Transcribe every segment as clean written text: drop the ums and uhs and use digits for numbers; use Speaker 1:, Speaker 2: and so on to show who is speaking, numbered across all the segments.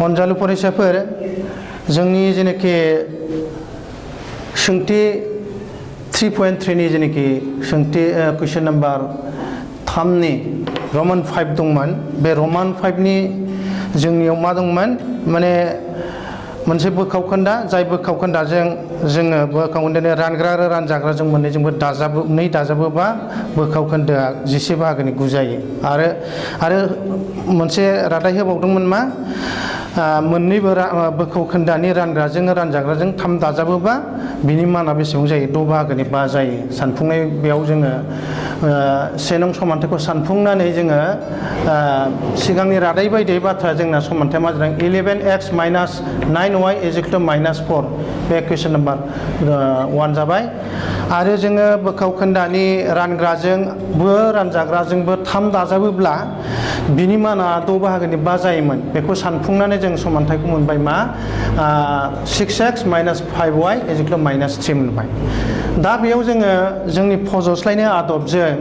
Speaker 1: अनजालु फरायसाफोर जोंनि जेनाखि सोंथि 3.3 नि जेनाखि सोंथि कुइसन नम्बर 3 नि रमान 5 दंमोन बे रमान 5 नि जोंनियाव मा दंमोन माने मोनसे बोखावखोन्दा जाय बोखावखोन्दाजों जोङो बोखावखोन्दानि रानग्रा आरो रानजाग्राजों मोननैजोंबो दाजाबोबा बोखावखोन्दोआ 11 बाहागोनि 9 जायो आरो मोनसे रादाय होबावदोंमोन मा मोननैबो बोखावखोन्दानि रानग्राजों रानजाग्राजों 3 दाजाबोबा बिनि माना बेसेबां जायो 6 बाहागोनि 5 जायो सानफुंनाय बेयाव जोङो से नं समान्थायखौ सानफुंनानै जोङो सिगांनि रादाय बायदियै बाथ्रा जोंना समान्थाया मा जादों 11x - 9y = -4 बे कुइसन नम्बर 1 जाबाय आरो जोङो बोखावखोन्दानि रानग्राजोंबो रानजाग्राजोंबो 3 दाजाबोब्ला बिनि माना 6 बाहागोनि 5 जायोमोन बेखौ सानफुंनानै जों समान्थायखौ मोनबाय मा 6x - 5y = -3 मोनबाय दा बेयाव जोङो जोंनि फज'स्लायनाय आदबजों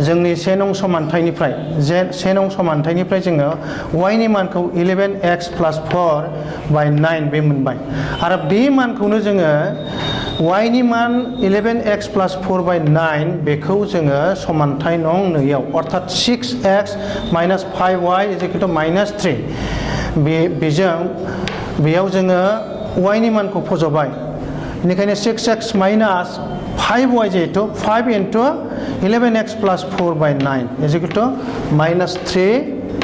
Speaker 1: जोंनि से नं समान्थायनिफ्राय जोङो y नि मानखौ 11x + 4/9 बे मोनबाय आरो बे मानखौनो जोङो y नि मान 11x + 4/9 बेखौ जोङो समान्थाय नं 2 आव अर्थात 6x - 5y = -3 बेयाव जोङो y नि मानखौ फज'बाय बेनिखायनो 6x - 5y जिहेतु 5 × 11x + 4/9 =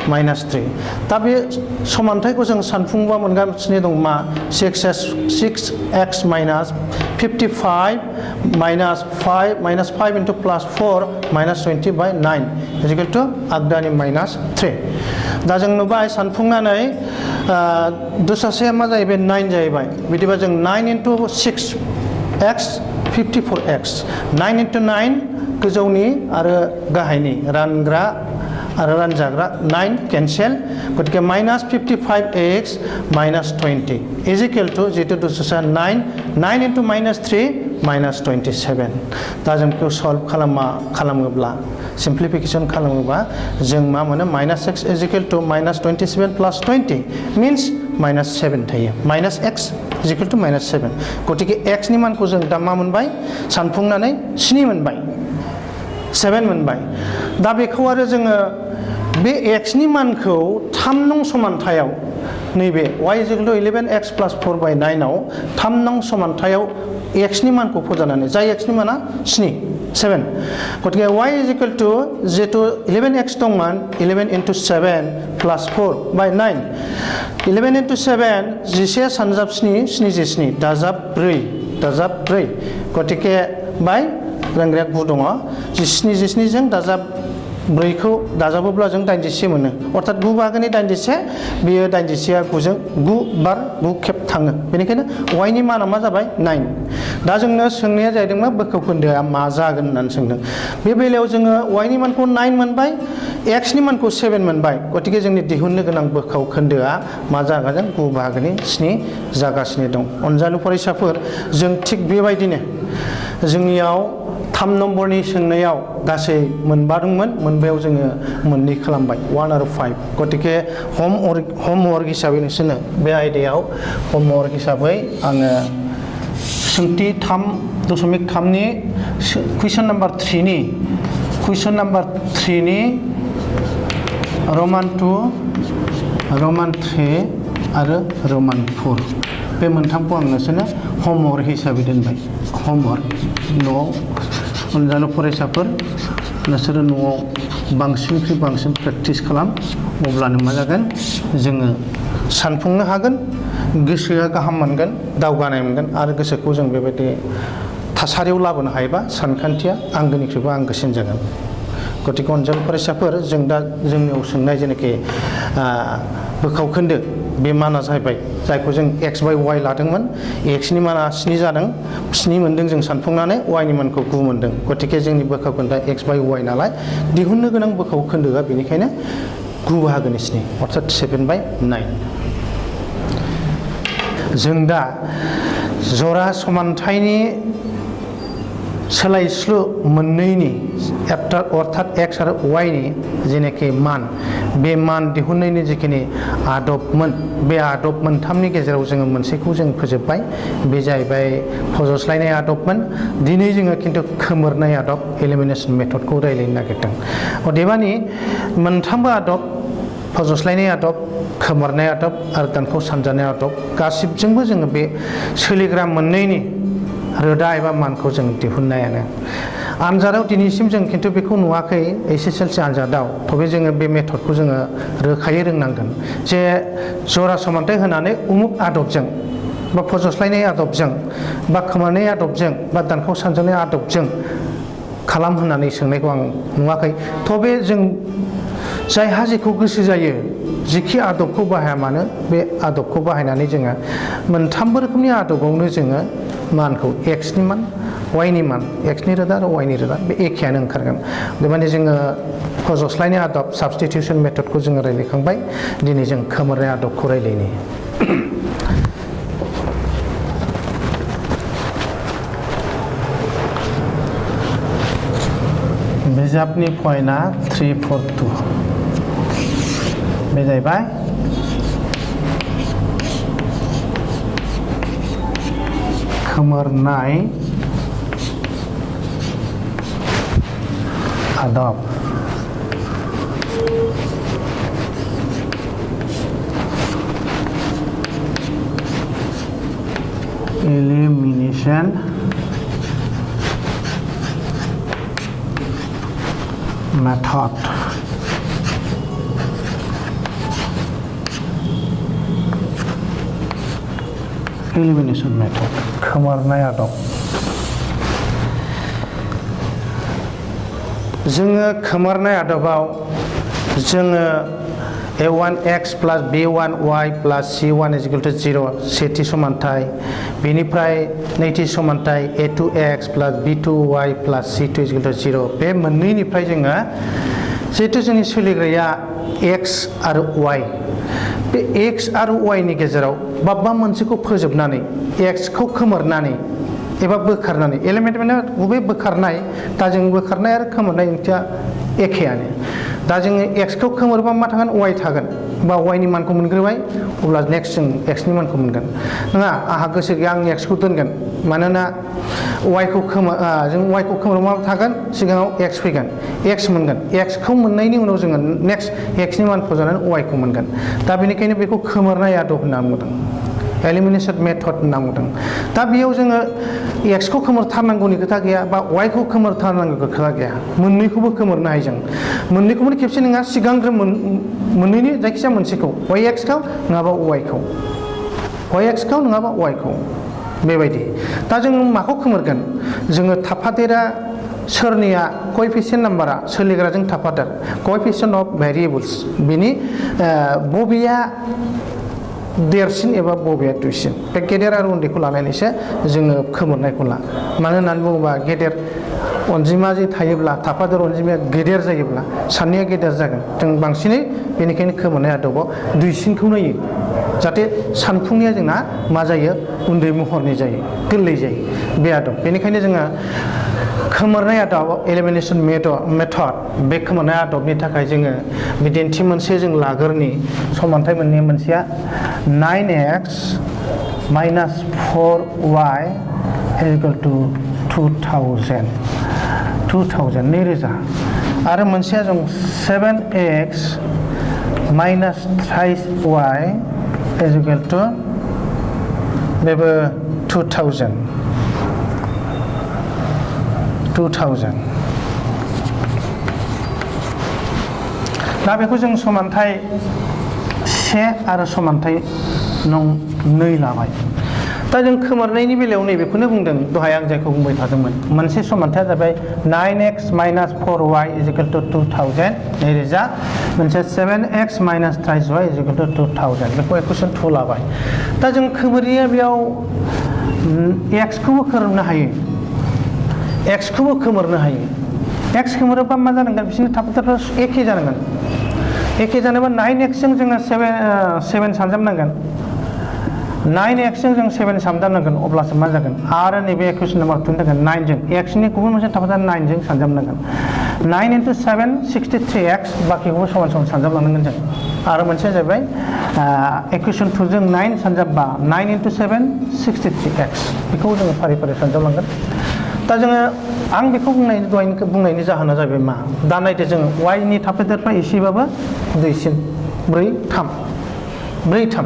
Speaker 1: -3 दा बे समान्थायखौ जों सानफुंबा मोनगासिनो दं मा 6x - 55 - 5 × +4 -20/9 आगदानि -3 दा जों नुबाय सानफुंनानै दस्रासेया मा जाहैबाय 9 जाहैबाय बिदिबा जों 9 × 6x 54x 9 × 9 गोजौनि आरो गाहायनि रानग्रा आरो रानजाग्रा 9 केन्सेल गतिके -55x - 20 जिहेतु दस्रासेया 9 × -3 -27 दा जों बेखौ सल्भ खालामोब्ला सिम्प्लिफिकेसन खालामोबा जों मा मोनो -x = -27 + 20 मीन्स -7 थायो -x = -7 गतिके x नि मानखौ जों दा मा मोनबाय सानफुंनानै 7 मोनबाय 7 मोनबाय दा बेखौ आरो जोङो बे x नि मानखौ 3 नं समान्थायाव नैबे y = 11x + 4/9 आव 3 नं समान्थायाव x नि मानखौ फज'नानै जाय x नि माना 7 गतिके y = जिहेतु 11x दंमोन 11 × 7 + 4/9 11 × 7 11 सानजाब 7 77 दाजाब 4 गतिके बाय रानग्राया 9 दङ 17 जों दाजाब 4 खौ दाजाबोब्ला जों 81 मोनो अर्थात 9 बाहागोनि 81 बेयो 81आ 9 जों 9 बार 9 खेब थाङो बेनिखायनो y नि माना मा जाबाय 9 दा जोंनो सोंनाया जाहैदों मा बोखावखोन्दोआ मा जागोन होननानै सोंदों बे बेलायाव जोङो y नि मानखौ 9 मोनबाय x नि मानखौ 7 मोनबाय गतिके जोंनि दिहुननो गोनां बोखावखोन्दोआ मा जागोन 9 बाहागोनि 7 जागासिनो दं अनजालु फरायसाफोर जों थिग बेबायदिनो जोंनियाव 3 नम्बरनि सोंनायाव गासै मोनबा दंमोन मोनबायाव जोङो मोननै खालामबाय 1 आरो 5 गतिके हमवर्क हिसाबै नोंसोरनो बे आयदायाव हमवर्क हिसाबै आङो सोंथि 3.3 नि कुइसन नम्बर 3 नि रमान 2 रमान 3 आरो रमान 4 बे मोनथामखौ आं नोंसोरनो हमवर्क हिसाबै दोनबाय हमवर्क न'आव अनजालु फरायसाफोर नोंसोरो न'आव बांसिननिख्रुइ बांसिन प्रेक्टिस खालाम अब्लानो मा जागोन जोङो सानफुंनो हागोन गोसोआ गाहाम मोनगोन दावगानाय मोनगोन आरो गोसोखौ जों बेबायदि थासारियाव लाबोनो हायोबा सानखान्थिया आंगोनिख्रुइबो आंगोसिन जागोन गतिके अनजालु फरायसाफोर जों दा जोंनियाव सोंनाय जेनाखि बोखावखोन्दो बे माना जाहैबाय जायखौ जों x/y लादोंमोन x नि माना 7 जादों 7 मोनदों जों सानफुंनानै y नि मानखौ 9 मोनदों गतिके जोंनि बोखावखोन्दोआ x/y नालाय दिहुननो गोनां बोखावखोन्दोआ बेनिखायनो 9 बाहागोनि 7 अर्थात 7/9 जों दा जरा समान्थायनि सोलायस्लु मोननैनि अर्थात x आरो y नि जेनाखि मान बे मान दिहुननायनि जिखिनि आदबमोन बे आदब मोनथामनि गेजेराव जोङो मोनसेखौ जों फोजोबबाय बे जाहैबाय फज'स्लायनाय आदबमोन दिनै जोङो खिन्थु खोमोरनाय आदब एलिमिनेशन मेथडखौ रायलायनो नागिरदों अदेबानि मोनथामबो आदब फज'स्लायनाय आदब खोमोरनाय आदब आरो दानखौ सानजानाय आदब गासिबजोंबो जोङो बे सोलिग्रा मोननैनि रोदा एबा मानखौ जों दिहुननायानो आनजादाव दिनैसिम जों खिन्थु बेखौ नुवाखै एसएसएलसि आनजादाव थेवबो जोङो बे मेथडखौ जोङो रोखायै रोंनांगोन जे जरा समानथाय होनानै उमुक आदबजों बा फज'स्लायनाय आदबजों बा खोमोरनाय आदबजों बा दानखौ सानजानाय आदबजों खालाम होननानै सोंनायखौ आं नुवाखै थेवबो जों जायहा जेखौ गोसो जायो जिखि आदबखौ बाहाया मानो बे आदबखौ बाहायनानै जोङो मोनथामबो रोखोमनि आदबावनो जोङो मानखौ x नि मान y नि मान x नि रोदा आरो y नि रोदा बे एखेयानो ओंखारगोन बेबायदि जोङो फज'स्लायनाय आदब साबस्टिटिउसन मेथडखौ जोङो रायलायखांबाय दिनै जों खोमोरनाय आदबखौ रायलायनि बिजाबनि पइन्टआ 342 बे जाहैबाय खोमोरनाय आदब elimination method elimination method खोमोरनाय आदब जोङो खोमोरनाय आदबाव जोङो a1x plus b1y plus c1 is equal to 0 सेथि समानथाय बेनिफ्राय नैथि समानथाय a2x plus b2y plus c2 is equal to 0 बे मोननैनिफ्राय जोङो जिहेतु जोंनि सोलिग्राया x आरो y बे x आरो y नि गेजेराव बबेबा मोनसेखौ फोजोबनानै x खौ खोमोरनानै एबा बोखारनानै एलिमेन्टआ गुबै बोखारनाय दा जों बोखारनाय आरो खोमोरनाय ओंथिया एखेयानो दा जोङो x खौ खोमोरबा मा थागोन y थागोन बा y नि मानखौ मोनग्रोबाय अब्ला नेक्स्ट जों x नि मानखौ मोनगोन नङा आहा गोसो गैया आं x खौ दोनगोन मानोना y खौ जों y खौ खोमोरबा मा थागोन सिगाङाव x फैगोन x मोनगोन x खौ मोननायनि उनाव जोङो नेक्स्ट x नि मान फज'नानै y खौ मोनगोन दा बेनिखायनो बेखौ खोमोरनाय आदब होनना बुंदों एलिमिनेशन मेथड होनना बुंदों दा बेयाव जोङो x खौ खोमोरथारनांगौनि खोथा गैया बा y खौ खोमोरथारनांगौ खोथा गैया मोननैखौबो खोमोरनो हायो जों मोननैखौबो खेबसे नङा सिगांग्रो मोननैनि जायखिजाया मोनसेखौ yx खौ नङाबा y खौ yx खौ नङाबा y खौ बेबायदि दा जों माखौ खोमोरगोन जोङो थाफादेरा सोरनिया कोएफिशिएंट नाम्बारा सोलिग्राजों थाफादेर कोएफिशिएंट अफ भेरिएबल्स बिनि बबेया देरसिन एबा बबेया दुइसिन बे गेदेर आरो उन्दैखौ लानानैसो जोङो खोमोरनायखौ ला मानो होननानै बुङोबा गेदेर अनजिमा जे थायोब्ला थाफादेर अनजिमाया गेदेर जायोब्ला सानैया गेदेर जागोन जों बांसिनै बेनिखायनो खोमोरनाय आदबाव दुइसिनखौ नायो जाहाथे सानफुंनाया जोंना मा जायो उन्दै महरनि जायो गोरलै जायो बे आदब बेनिखायनो जोङो खोमोरनाय आदब एलिमिनेशन मेथड बे खोमोरनाय आदबनि थाखाय जोङो बिदिन्थि मोनसे जों लागोरनि समानथाय मोननै मोनसेया 9x minus 4y is equal to 2000 आरो मोनसेया जों 7x minus 3y is equal to बेबो 2000 दा बेखौ जों समानथाय 1 आरो समानथाय 2 लाबाय दा जों खोमोरनायनि बेलायाव नैबेखौनो बुंदों दहाय आं जायखौ बुंबाय थादोंमोन मोनसे समानथाया जाबाय 9x minus 4y is equal to 2000 नैरोजा मोनसे 7x minus 3y is equal to 2000 बेखौ इक्वेशन 2 लाबाय दा जों खोमोरनाया बेयाव x खौबो खोमोरनो हायो x खौबो खोमोरनो हायो x खोमोरोबा मा जानांगोन बिसोरनि थाफादेरफ्रा एखे जानांगोन एखे जानोबा 9x जों जोङो 7 सानजाबनांगोन 9x जों 7 सानजाबनांगोन अब्लासो मा जागोन आरो नैबे इक्वेशन नम्बर 2 नि थाखाय 9 जों x नि गुबुन मोनसे थाफादेर 9 जों सानजाबनांगोन 9 into 7 63x बाकिखौबो समान समान सानजाबलांनांगोन जों आरो मोनसेया जाहैबाय इक्वेशन 2 जों 9 सानजाबबा 9 into 7 63x बेखौ जोङो फारि फारि सानजाबलांगोन दा जोङो आं बेखौ बुंनायनि जाहोना जाहैबाय मा दा नायदो जोङो y नि थाफादेरफ्रा एसेबाबो दुइसिन 4 3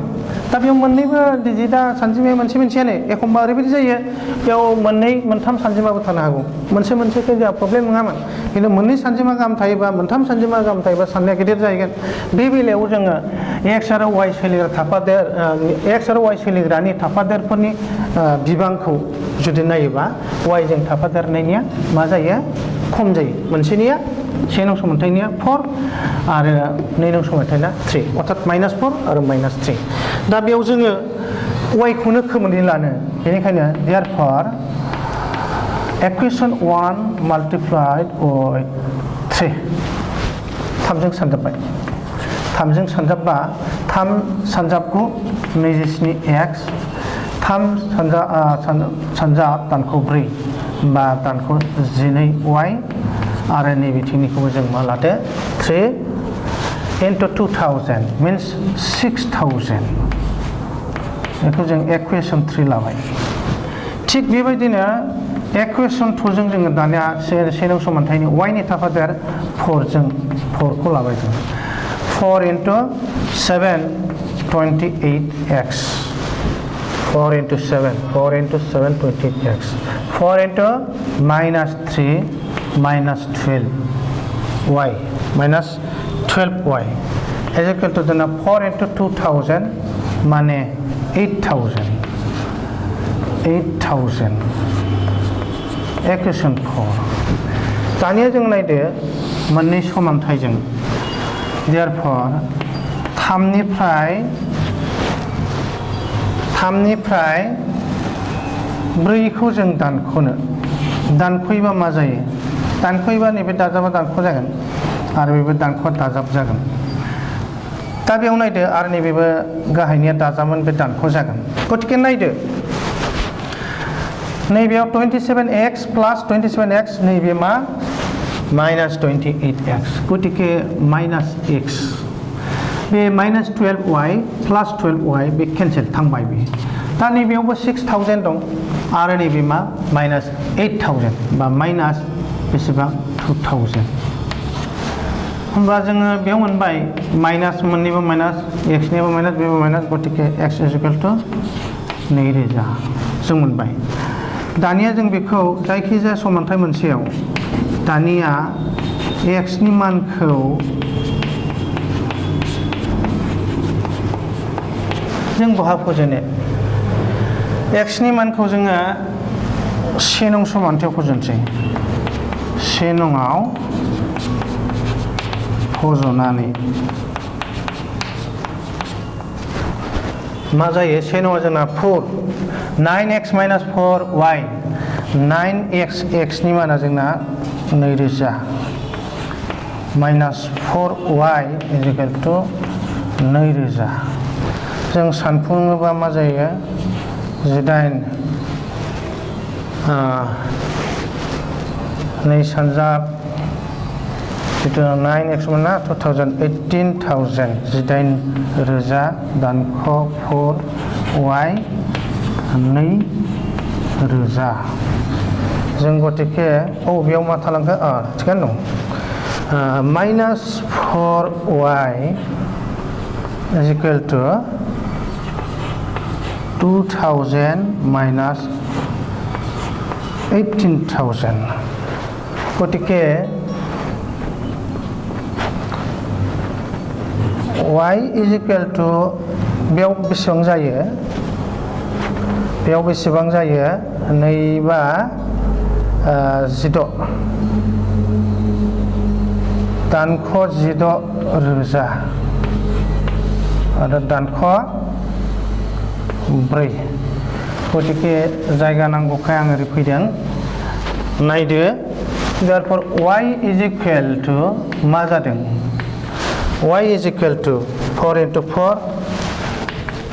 Speaker 1: दा बेयाव मोननैबो डिजिटआ सानजिमाया मोनसे मोनसेयानो एखमबा ओरैबायदि जायो बेयाव मोननै मोनथाम सानजिमाबो थानो हागौ मोनसे मोनसेखौ जोंहा प्रब्लेम नङामोन खिन्थु मोननै सानजिमा गाहाम थायोबा मोनथाम सानजिमा गाहाम थायोबा साननाया गिदिर जाहैगोन बे बेलायाव जोङो x आरो y सोलिग्रा थाफादेर x आरो y सोलिग्रानि थाफादेरफोरनि बिबांखौ जुदि नायोबा y जों थाफादेरनायनिया मा जायो खम जायो मोनसेनिया 1 नं समानथायनिया 4 आरो 2 नं समानथायना 3 अर्थात -4 आरो -3 दा बेयाव जोङो y खौनो खोमोनै लानो बेनिखायनो therefore equation 1 multiplied by 3 3जों सानजाबबाय 3जों सानजाबबा 3 सानजाबखौ 27x 3 सानजाब दानखौ 4 बा दानखौ 12y आरो नैबे थिंनिखौबो जों मा लादो 3 into 2000 means 6000 बेखौ जों equation 3 लाबाय थिग बेबायदिनो equation 2 जों जोङो दानिया 1 नं समानथायनि y नि थाफादेर 4 जों 4 खौ लाबाय जों 4 into 7 28x 4 into 7 28x 4 into -3 -12y -12y is equal to the 4 into 2000 माने 8000 equation 4 दानिया जों नायदो मोननै समानथायजों therefore 3 निफ्राय 4 खौ जों दानख'योबा मा जायो दानख'योबा नैबे दाजाबा दानख' जागोन आरो बेबो दानख'आ दाजाब जागोन दा बेयाव नायदो आरो नैबेबो गाहायनिया दाजाबमोन बे दानख' जागोन गतिके नायदो नैबेयाव 27x plus 27x नैबे मा -28x गतिके -x बे -12y plus 12y बे केन्सेल थांबाय बे दा नैबेयावबो 6000 दं आरो नैबे मा -8000 बा माइनास बेसेबां 2000 होमबा जोङो बेयाव मोनबाय माइनास मोननैबो माइनास x निबो माइनास बेबो माइनास गतिके x = 2000 जों मोनबाय दानिया जों बेखौ जायखिजाया समानथाय मोनसेयाव दानिया x नि मानखौ जों बहा फोजेनो x नि मानखौ जोङो 1 नं समानथायाव फोजेनसै 1 नङाव फज'नानै मा जायो 1 नङा जोंना 4 9x - 4y 9x नि माना जोंना 2000 -4y = 2000 जों सानफुङोबा मा जायो 18 2 सानजाब जितु 9x मोना 2000 18,000 18,000 दानख' 4y 2000 जों गतिके बेयाव मा थालांखो थिगानो दं -4y = 2000 - 18,000 गतिके y = बेयाव बेसेबां जायो नैबा 16 दानख' 16,000 आरो दानख' 4 गतिके जायगा नांगौखाय आं ओरै फैदों नायदो therefore y = मा जादों y = 4 into 4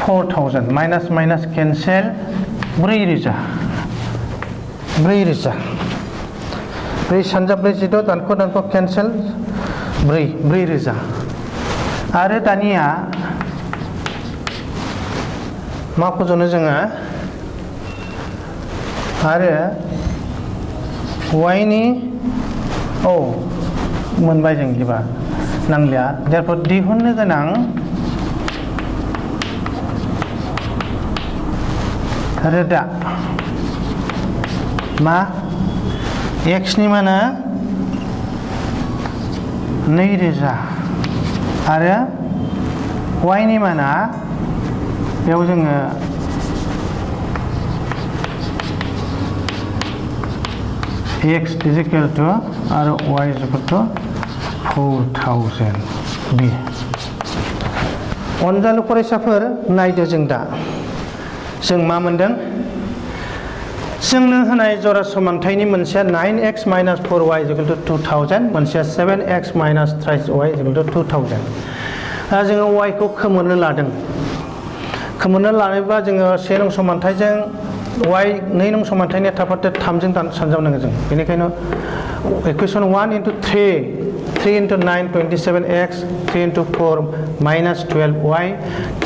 Speaker 1: 4000 minus minus cancel 4000 4000 4 सानजा 46 दानख' दानख' केन्सेल 4000 आरो दानिया मा फज'नो जोङो आरो y नि मोनबाय जों बिदिबा नांलिया therefore दिहुननो गोनां रोदा मा x नि माना 2000 आरो y नि माना बेयाव जोङो x is equal to आरो y is equal to 4000 बे अनजालु फरायसाफोर नायदो जों दा जों मा मोनदों जोंनो होनाय जरा समानथायनि मोनसेया 9x - 4y = 2000 मोनसेया 7x - 3y = 2000 दा जोङो y खौ खोमोरनो लादों खोमोरनो लानोबा जोङो 1 नं समानथायजों y 2 नं समानथायनि थाफाथे 3 जों सानजाबनांगौ जों बेनिखायनो इक्वेशन 1 * 3 3 * 9 27x 3 * 4 -12y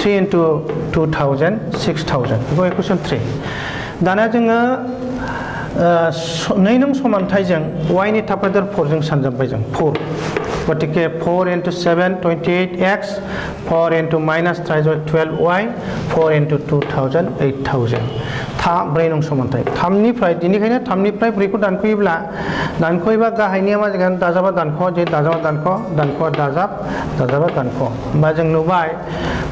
Speaker 1: 3 * 2000 6000 बेखौ इक्वेशन 3 दाना जोङो 2 नं समानथायजों y नि थाफाथे 4 जों सानजाबबाय जों 4 गतिके 4 * 7 28x 4 * -12y 4 * 2000 8000 4 नं समानथाय 3 निफ्राय दिनिखायनो 3 निफ्राय 4 खौ दानख'योब्ला गाहायनिया मा जागोन दाजाबा दानख' जे दाजाबा दानख' दानख'आ दाजाब दाजाबा दानख' होमबा जों नुबाय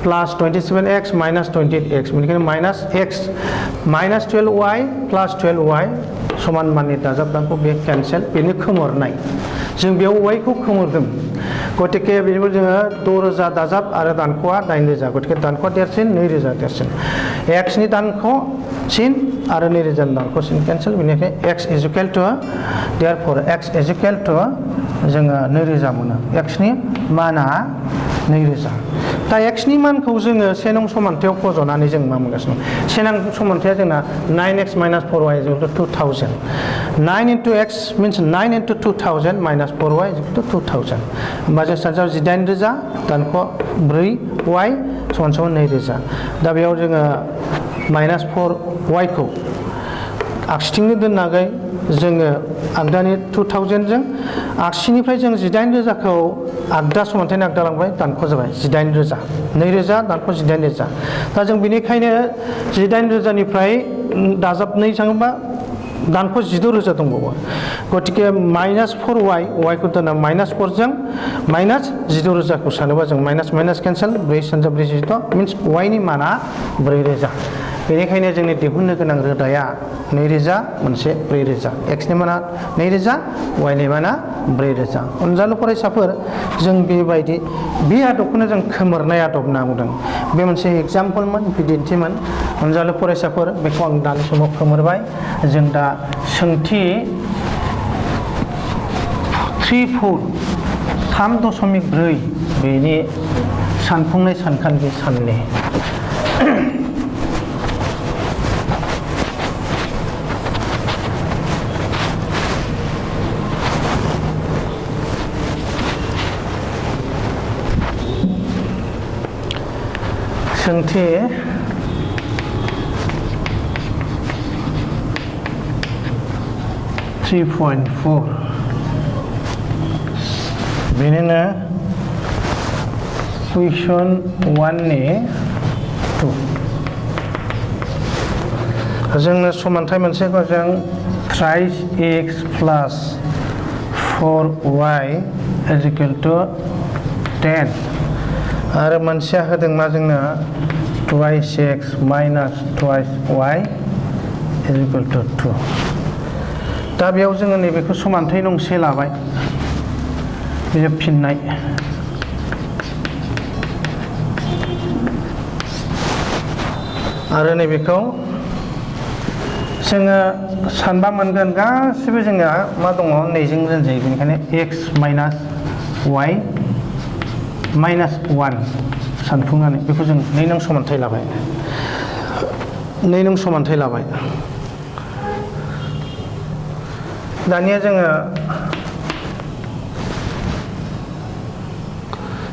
Speaker 1: प्लस 27x माइनस 28x बेनिखायनो minus x minus 12y plus 12y समान माननि दाजाब दानख' बे केन्सेल बेनि खोमोरनाय जों बेयाव y खौ खोमोरदों गतिके बेनिफ्राय जोङो 6000 दाजाब आरो दानख'आ 8000 गतिके दानख'आ देरसिन 2000 देरसिन x नि दानख' सिन आरो 2000 दानख' सिन केन्सेल बेनिखायनो x is equal to therefore x is equal to जोङो 2000 मोनो x नि माना 2000 दा x नि मानखौ जोङो 1 नं समानथायाव फज'नानै जों मा मोनगासिनो 1 नं समानथाया जोंना 9x - 4y = 2000 9 into x means 9 into 2000 minus 4y = 2000 होमबा जों सानसेयाव 18000 दानख' 4y = 2000 दा बेयाव जोङो -4y खौ आगसिथिंनो दोननानै जोङो आगदानि 2000 जों आगसिनिफ्राय जों 18000 खौ आगदा समानथायनि आगदा लांबाय दानख' जाबाय 18000 2000 दानख' 18000 दा जों बेनिखायनो 18000 निफ्राय दाजाब 2 थाङोबा दानख' 16000 दंबावो गतिके -4y y खौ दोना -4 जों -16000 खौ सानोबा जों माइनास केन्सेल 4 सानजा 46 मीन्स y नि माना 4000 बेनिखायनो जोंनि दिहुननो गोनां रोदाया 2000 मोनसे 4000 x नि माना 2000 y नि माना 4000 अनजालु फरायसाफोर जों बेबायदि बे आदबखौनो जों खोमोरनाय आदब होनना बुंदों बे मोनसे एग्जाम्पलमोन बिदिन्थिमोन अनजालु फरायसाफोर बेखौ आं दानि समाव खोमोरबाय जों दा सोंथि 3.4 बेनि सानफुंनाय सानखान्थि साननि सोंथि 3.4 बेनिनो कुइसन 1 नि 2 जोंनो समानथाय मोनसेखौ जों 3x plus 4y is equal to 10 आरो मोनसेया होदों मा जोंनो 2x minus 2y is equal to 2 दा बेयाव जोङो नैबेखौ समानथाय नंसे लाबाय बे फिननाय आरो नैबेखौ जोङो सानबा मोनगोन गासिबो जोंहा मा दङ नैजों दोनजायो बेनिखायनो x minus y minus 1 सानफुंनानै बेखौ जों 2 नं समानथाय लाबाय 2 नं समानथाय लाबाय दानिया जोङो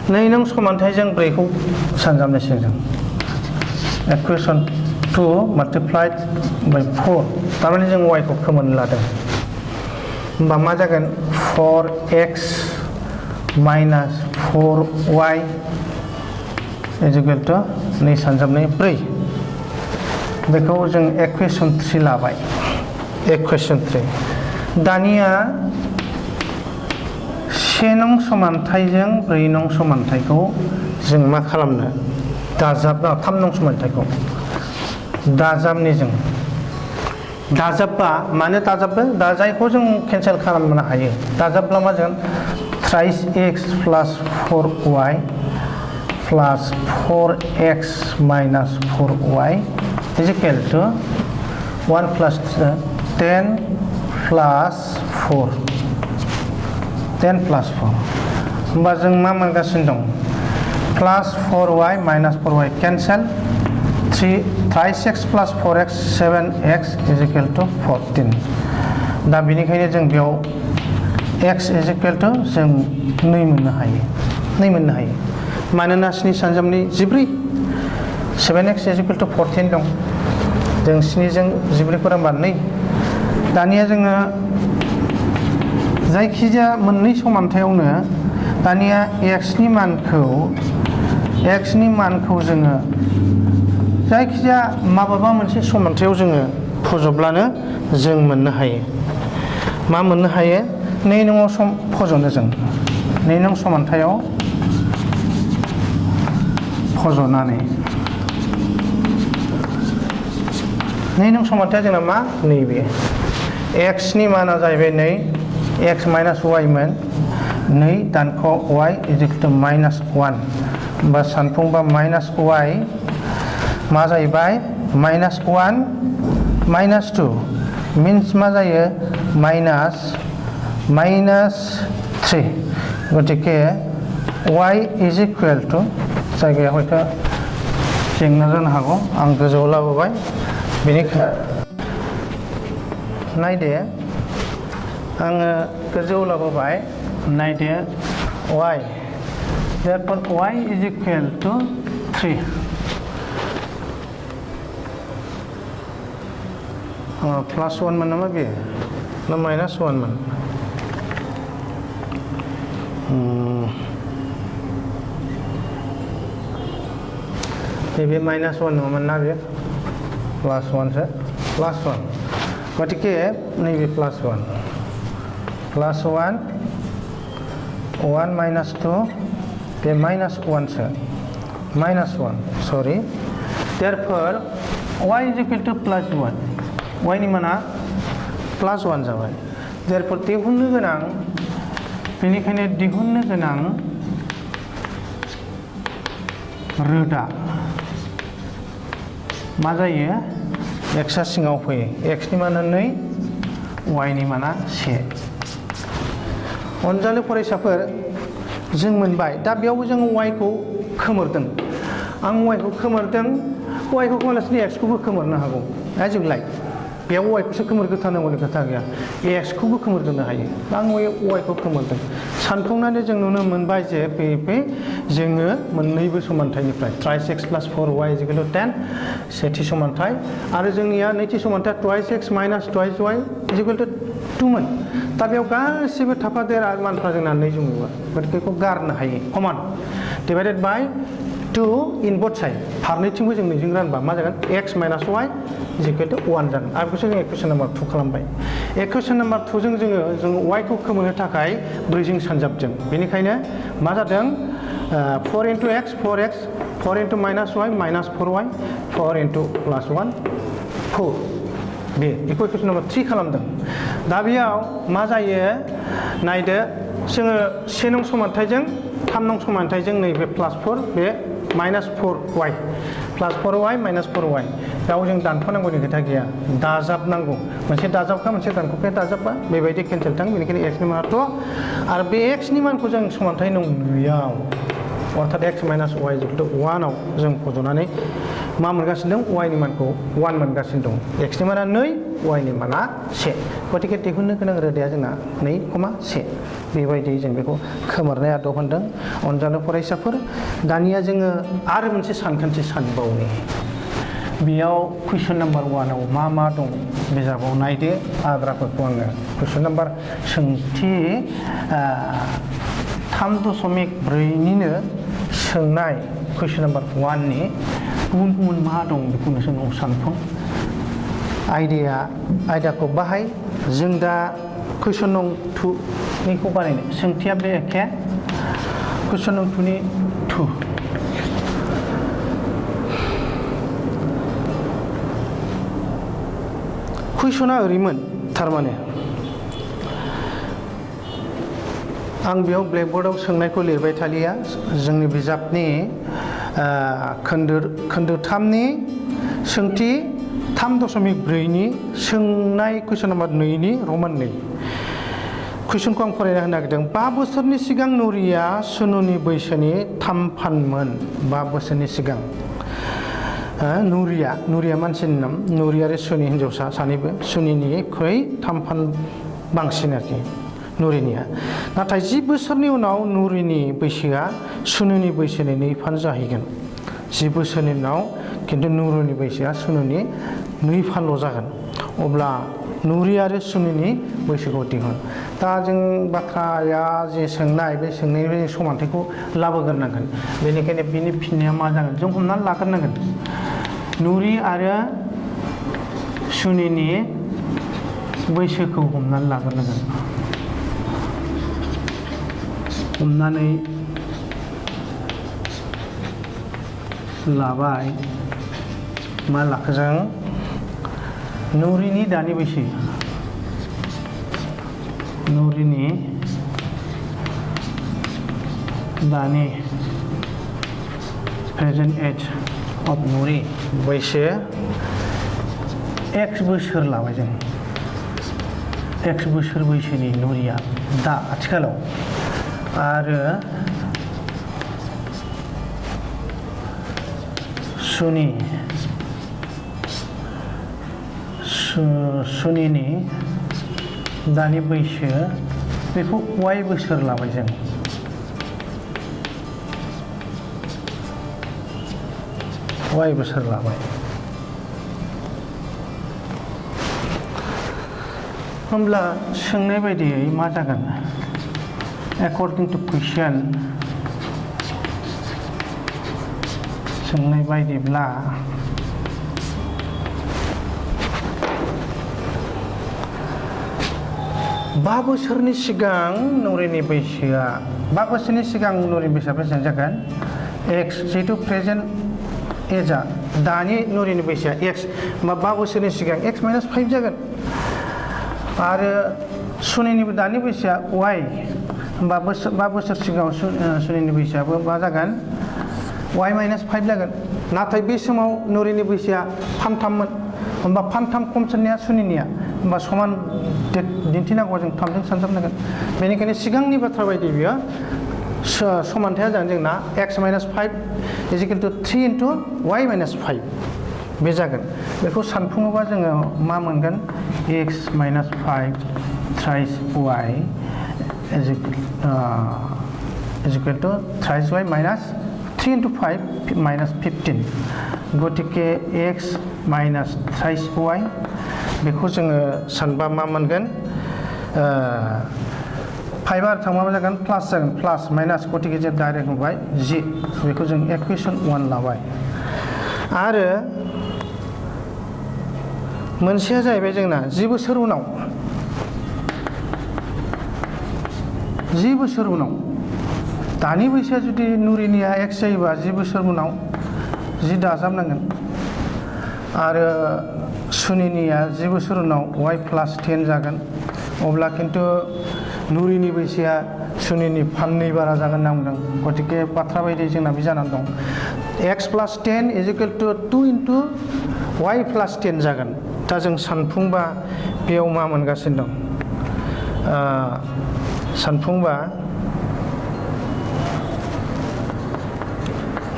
Speaker 1: 2 नं समानथायजों 4 खौ सानजाबनोसै जों equation 2 multiplied by 4 तारमाने जों y खौ खोमोन लादों होमबा मा जागोन 4x minus 4y is equal to 2 सानजाबनाय 4 बेखौ जों equation 3 लाबाय equation 3 दानिया 1 नं समानथायजों 4 नं समानथायखौ जों मा खालामनो दाजाबना 3 नं समानथायखौ दाजाबनि जों दाजाबबा माने दाजाबबो दाजायखौ जों केन्सेल खालामनो हायो दाजाबब्ला मा जागोन 3x plus 4y plus 4x minus 4y is equal to 1 plus 10 plus 4 10 plus 4 होमबा जों मा मोनगासिनो दं plus 4y minus 4y cancel 3x plus 4x 7x is equal to 14 दा बेनिखायनो जों बेयाव x is equal to जों 2 मोननो हायो 2 मोननो हायो मानोना 7 सानजाबनाय 14 7x is equal to 14 दं जों 7 जों 14 फोराबा 2 दानिया जोङो जायखिजाया मोननै समानथायावनो दानिया x नि मानखौ जोङो जायखिजाया माबेबा मोनसे समानथायाव जोङो फज'ब्लानो जों मोननो हायो मा मोननो हायो 2 नङाव फज'नो जों 2 नं समानथायाव फज'नानै 2 नं समानथाया जोंना मा नैबे x नि माना जाहैबाय 2 x minus y मोन 2 दानख' y is equal to minus 1 होमबा सानफुंबा minus y मा जाहैबाय minus 1 minus 2 means मा जायो minus 3 गतिके y is equal to जायगायाव हयथ' जेंना जानो हागौ आं गोजौआव लाबोबाय बेनिखायनो नायदो आङो गोजौआव लाबोबाय नायदो y therefore y is equal to 3 plus 1 मोन नामा बे ना minus 1 मोन बे minus 1 नङामोन ना बे plus 1 सो plus 1 गतिके नैबे plus 1 plus 1 1 minus 2 बे minus 1 सो minus 1 sorry therefore y is equal to plus 1 y नि माना plus 1 जाबाय therefore दिहुननो गोनां बेनिखायनो दिहुननो गोनां रोदा मा जायो x आ सिङाव फैयो x नि माना 2 y नि माना 1 अनजालु फरायसाफोर जों मोनबाय दा बेयावबो जों y खौ खोमोरदों आं y खौ खोमोरदों y खौ खोमोरालासिनो x खौबो खोमोरनो हागौ एज इउ लाइक बेयाव y खौसो खोमोरगोथारनांगौनि खोथा गैया x खौबो खोमोरगोनो हायो आं y खौ खोमोरदों सानफुंनानै जों नुनो मोनबाय जे फैयै जोङो मोननैबो समानथायनिफ्राय 3x plus 4y is equal to 10 सेथि समानथाय आरो जोंनिया नैथि समानथाय 2x minus 2y is equal to 2 मोन दा बेयाव गासिबो थाफादेर आरो मानफ्रा जोंना 2 जमोबा गतिके बेखौ गारनो हायो कमन divided by 2 in both side फारनैथिंबो जों 2 जों रानबा मा जागोन x minus y is equal to 1 जागोन आरो बेखौसो जों इक्वेशन नम्बर 2 खालामबाय इक्वेशन नम्बर 2 जों y खौ खोमोरनो थाखाय 4 जों सानजाबदों बेनिखायनो मा जादों 4 into x 4x 4 into minus y minus 4y 4 into plus 1 4 बे इक्वेशन नम्बर 3 खालामदों दा बेयाव मा जायो नायदो जोङो 1 नं समानथायजों 3 नं समानथायजों नैबे plus 4 बे minus 4y plus 4y minus 4y बेयाव जों दानख'नांगौनि खोथा गैया दाजाबनांगौ मोनसे दाजाबखा मोनसे दानख'खाया दाजाबबा बेबायदि केन्सेल थां बेनिखायनो x नि मानाथ' आरो बे x नि मानखौ जों समानथाय नंयैयाव अर्थात x minus y is equal to 1 आव जों फज'नानै मा मोनगासिनो दं y नि मानखौ 1 मोनगासिनो दं x नि माना 2 y नि माना 1 गतिके दिहुननो गोनां रोदाया जोंना 2,1 बेबायदि जों बेखौ खोमोरनाय आदब होनदों अनजालु फरायसाफोर दानिया जोङो आरो मोनसे सानखान्थि सानबावनि बेयाव कुइसन नाम्बार 1 आव मा दं बिजाबाव नायदो आद्राफोरखौ आङो कुइसन नाम्बार सोंथि 3.4 निनो सोंनाय कुइसन नाम्बार 1 नि गुबुन गुबुन मा दं बेखौनो जों सानफुं आयदाखौ बाहाय जों दा कुइसन नं 2 निखौ बानायनो सोंथिया बे एखे कुइसन नं 2 नि 2 कुइसना ओरैमोन थारमाने आं बेयाव ब्लेकबोर्डआव सोंनायखौ लिरबाय थालिया जोंनि बिजाबनि खोन्दो 3 नि सोंथि 3.4 नि सोंनाय कुइसन नाम्बार 2 नि रमान 2 कुइसनखौ आं फरायना होनो नागिरदों 5 बोसोरनि सिगां नुरिया सुनुनि बैसोनि 3 फानमोन 5 बोसोरनि सिगां नुरिया मानसिनि नाम नुरि आरो सुनि हिन्जावसा सानैबो सुनिनिख्रुइ 3 फान बांसिन आरोखि नुरिनिया नाथाय 10 बोसोरनि उनाव नुरिनि बैसोआ सुनुनि बैसोनि 2 फान जाहैगोन 10 बोसोरनि उनाव किन्तु नुरिनि बैसोआ सुनुनि 2 फानल' जागोन अब्ला नुरि आरो सुनिनि बैसोखौ दिहुन दा जों बाथ्राया जे सोंनाय बे सोंनायनि समानथायखौ लाबोग्रोनांगोन बेनिखायनो बिनि फिननाया मा जागोन जों हमनानै लाग्रोनांगोन नुरि आरो सुनिनि बैसोखौ हमनानै लाग्रोनांगोन हमनानै लाबाय मा लाखो जों नुरिनि दानि बैसो नुरिनि दानि प्रेजेंट एज अफ नुरि बैसो x बोसोर लाबाय जों x बोसोर बैसोनि नुरिया दा आथिखालाव आरो सुनिनि दानि बैसो बेखौ y बोसोर लाबाय जों y बोसोर लाबाय होमब्ला सोंनाय बायदियै मा जागोन according to question सोंनाय बायदिब्ला 5 बोसोरनि सिगां नुरिनि बैसोआ 5 बोसोरनि सिगां नुरिनि बैसोआ बेसेबां जागोन x जिहेतु प्रेजेन्ट एजआ दानि नुरिनि बैसोआ x 5 बोसोरनि सिगां x माइनास 5 जागोन आरो सुनिनि दानि बैसोआ y होमबा 5 बोसोर सिगां सुनिनि बैसोआबो मा जागोन y माइनास 5 जागोन नाथाय बे समाव नुरिनि बैसोआ फानथाममोन होमबा फानथाम खमसिननिया सुनिनिया होमबा समान दिन्थिनांगौआ जों 3 जों सानजाबनांगोन बेनिखायनो सिगांनि बाथ्रा बायदि बियो समानथाया जागोन जोंना x minus 5 is equal to 3 into y minus 5 बे जागोन बेखौ सानफुङोबा जोङो मा मोनगोन x minus 5 thrice y is equal to thrice y minus 3 into 5 minus 15 गतिके x minus थ्राइस y बेखौ जोङो सानबा मा मोनगोन 5 आरो थांबा मा जागोन प्लास जागोन प्लास माइनास गतिके जों डाइरेक्ट होबाय 10 बेखौ जों इक्वेशन 1 लाबाय आरो मोनसेया जाहैबाय जोंना 10 बोसोर उनाव 10 बोसोर उनाव दानि बैसोआ जुदि नुरिनिया x जायोबा 10 बोसोर उनाव 10 दाजाबनांगोन आरो सुनिनिया 10 बोसोर उनाव y प्लास 10 जागोन अब्ला किन्तु नुरिनि बैसोआ सुनिनि फाननै बारा जागोन होनना बुंदों गतिके बाथ्रा बायदि जोंना बे जानानै दं x plus 10 is equal to 2 into y plus 10 जागोन दा जों सानफुंबा बेयाव मा मोनगासिनो दं सानफुंबा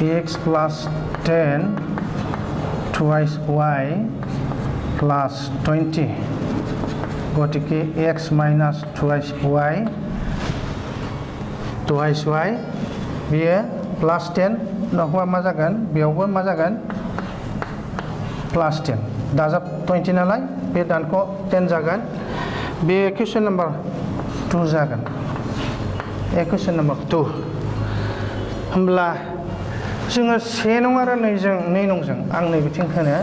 Speaker 1: x plus 10 twice y plus 20 गतिके x minus twice y बियो plus 10 नहुआ मा जागोन बेयावबो मा जागोन plus 10 दाजाब 20 नालाय बे दानख' 10 जागोन बे क्वेश्चन नम्बर 2 जागोन क्वेश्चन नम्बर 2 होमब्ला जोङो से नं आरो नै नंजों आं नैबेथिं होनो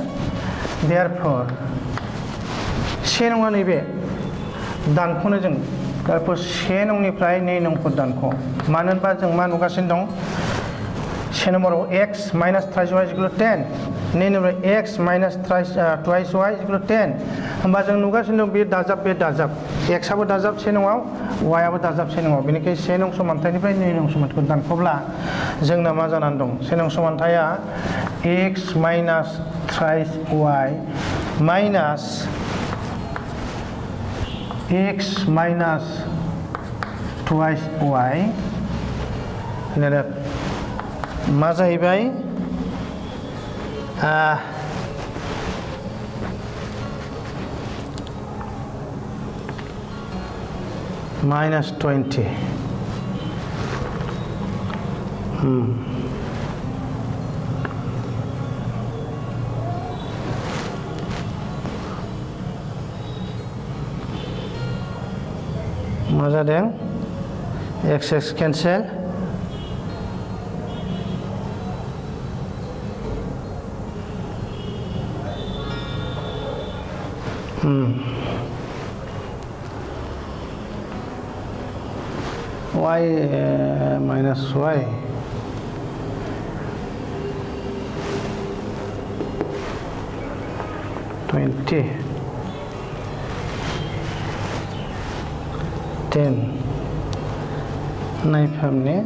Speaker 1: therefore से नङा नैबे दानख'नो जों therefore से नंनिफ्राय नै नंखौ दानख' मानो होनबा जों मा नुगासिनो दं से नम्बराव x minus thrice y equal 10 नै number x minus twice y equal 10 होमबा जों नुगासिनो दं बे दाजाब x आबो दाजाब से नङाव y आबो दाजाब से नङाव बेनिखायनो से नं समानथायनिफ्राय नै नं समानथायखौ दानख'ब्ला जोंना मा जानानै दं से नं समानथाया x minus thrice y minus x minus twice y मा जाहैबाय minus 20 मा जादों x cancel y minus y (20) 10 नायफामनि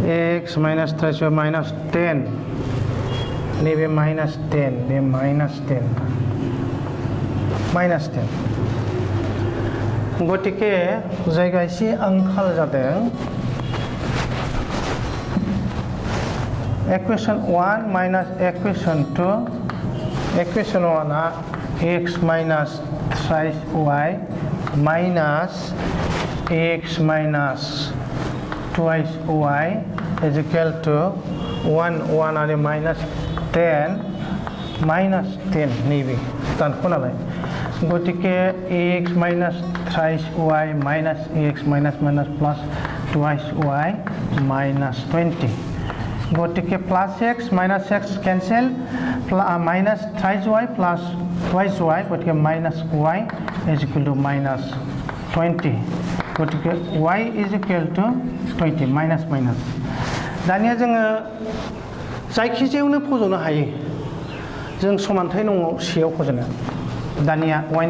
Speaker 1: x minus thrice y minus 10 नैबे minus 10 बे minus 10 गतिके जायगा एसे आंखाल जादों equation 1 minus equation 2 equation 1 आ x minus thrice y minus x minus twice y is equal to 1 आरो minus 10 नैबे दानख' नालाय गतिके x minus thrice y minus x minus plus twice y minus 20 गतिके plus x minus x cancel minus thrice y plus twice y गतिके minus y is equal to minus 20 गतिके y is equal to 20 minus दानिया जोङो जायखिजायावनो फज'नो हायो जों समानथाय नङाव सेयाव फज'नो दानिया y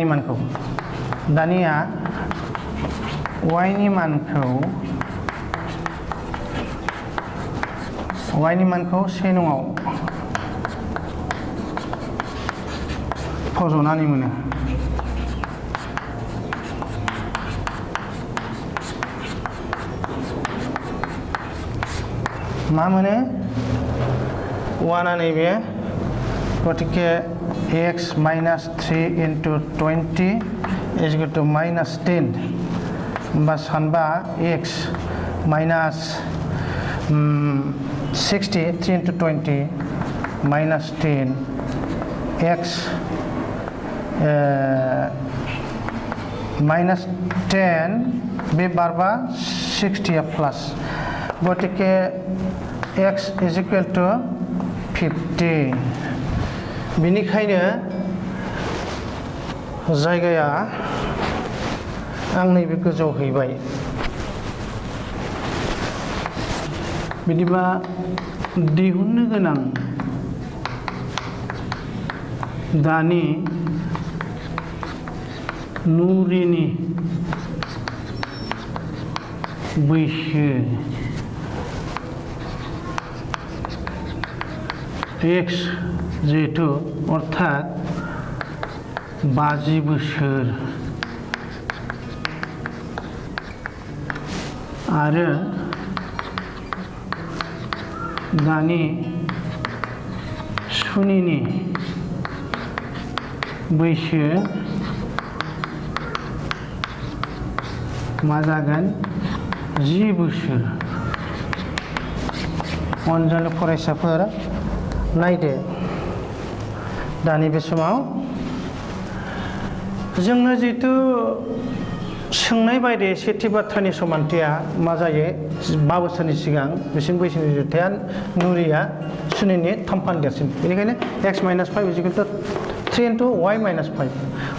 Speaker 1: नि मानखौ से नङाव फज'नानै मोनो मा मोनो 1 आ नैबे गतिके x minus 3 into 20 is equal to minus 10 होमबा सानबा x minus 60 3 into 20 minus 10 x minus 10 बे बारबा 60 प्लस गतिके x is equal to 50 बेनिखायनो जायगाया आं नैबे गोजौआव हैबाय बिदिबा दिहुननो गोनां दानि नुरिनि बैसो x जेहेतु अर्थात 50 बोसोर आरो दानि सुनिनि बैसो मा जागोन 10 बोसोर अनजालु फरायसाफोर नायदो दानि बे समाव जोंनो जितु सोंनाय बायदि सेथि बाथ्रानि समानथिया मा जायो 5 बोसोरनि सिगां बिसिम बैसोनि जुथाया नुरिया सुनिनि 3 फान देरसिन बेनिखायनो x - 5 = 3 into y - 5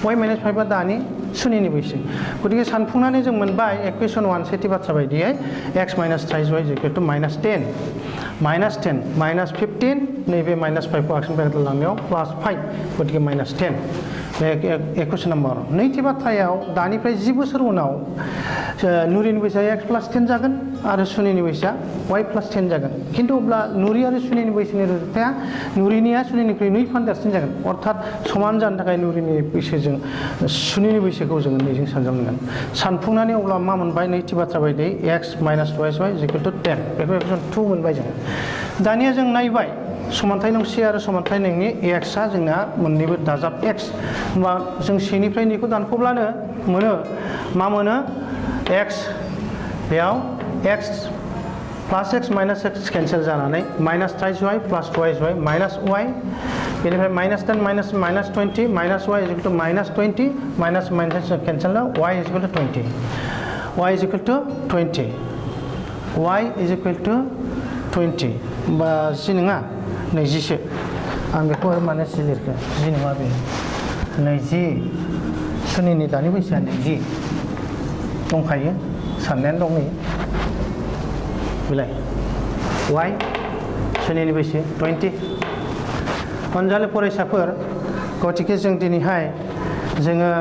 Speaker 1: y - 5 आ दानि सुनिनि बैसो गतिके सानफुंनानै जों मोनबाय इक्वेशन 1 सेथि बाथ्रा बायदियै x - 3y = -10 -15 नैबे -5 खौ आगसिन ब्रेकेट लांनायाव +5 गतिके -10 बे इक्वेशन नम्बर नैथि बाथ्रायाव दानिफ्राय 10 बोसोर उनाव नुरिनि बैसोआ x + 10 जागोन आरो सुनिनि बैसोआ y + 10 जागोन किन्तु अब्ला नुरि आरो सुनिनि बैसोनि रुजुथाया नुरिनिया सुनिनिख्रुइ 2 फान देरसिन जागोन अर्थात समान जानो थाखाय नुरिनि बैसोजों सुनिनि बैसोखौ जोङो 2 जों सानजाबनांगोन सानफुंनानै अब्ला मा मोनबाय नैथि बाथ्रा बायदियै x - 2y = 10 बेखौ इक्वेशन 2 मोनबाय जों दानिया जों नायबाय समानथाय नं c आरो समानथाय नोंनि x आ जोंना मोननैबो दाजाब x होनबा जों c निफ्राय 2 खौ दानख'ब्लानो मोनो मा मोनो x बेयाव x plus x minus x cancel जानानै minus 3y plus 2y minus y बेनिफ्राय -10 minus -20 minus y is equal to -20 minus cancel y is equal to 20 y is equal to 20 y is equal to 20 होमबा जि नङा 20 सो आं बेखौ माने जि लिरखो जि नङा बे 20 सुनिनि दानि बैसोआ 20 दंखायो साननायानो दं नै बिलाय y सुनिनि बैसो 20 अनजालु फरायसाफोर गतिके जों दिनैहाय जोङो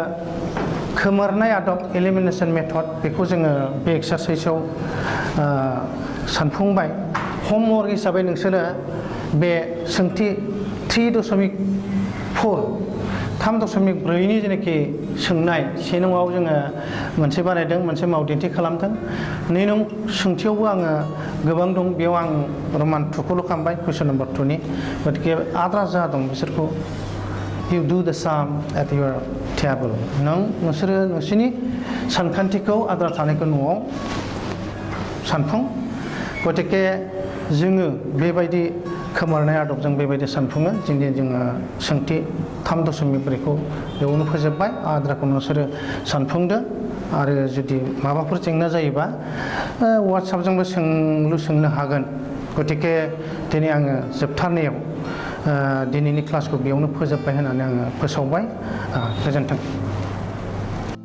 Speaker 1: खोमोरनाय आदब एलिमिनेशन मेथड बेखौ जोङो बे एक्सारसाइजआव सानफुंबाय हमवर्क हिसाबै नोंसोरो बे सोंथि 3.4 नि जेनाखि सोंनाय से नंआव जोङो मोनसे बानायदों मोनसे मावदिन्थि खालामदों 2 नं सोंथियावबो आङो गोबां दं बेयाव आं रमान 2 खौल' खालामबाय कुइसन नम्बर 2 नि गतिके आद्रा जा दं बिसोरखौ you do the sum at your table नोंसोरो नोंसिनि सानखान्थिखौ आद्रा थानायखौ न'आव सानफुं गतिके जोङो बेबायदि खोमोरनाय आदबजों बेबायदि सानफुङो जोङो सोंथि 3.4 खौ बेयावनो फोजोबबाय आद्राखौ नोंसोरो सानफुंदो आरो जुदि माबाफोर जेंना जायोबा WhatsApp-जोंबो सोंनो हागोन गतिके दिनै आङो जोबथारनायाव दिनैनि क्लासखौ बेयावनो फोजोबबाय होननानै आङो फोसावबाय गोजोन्थों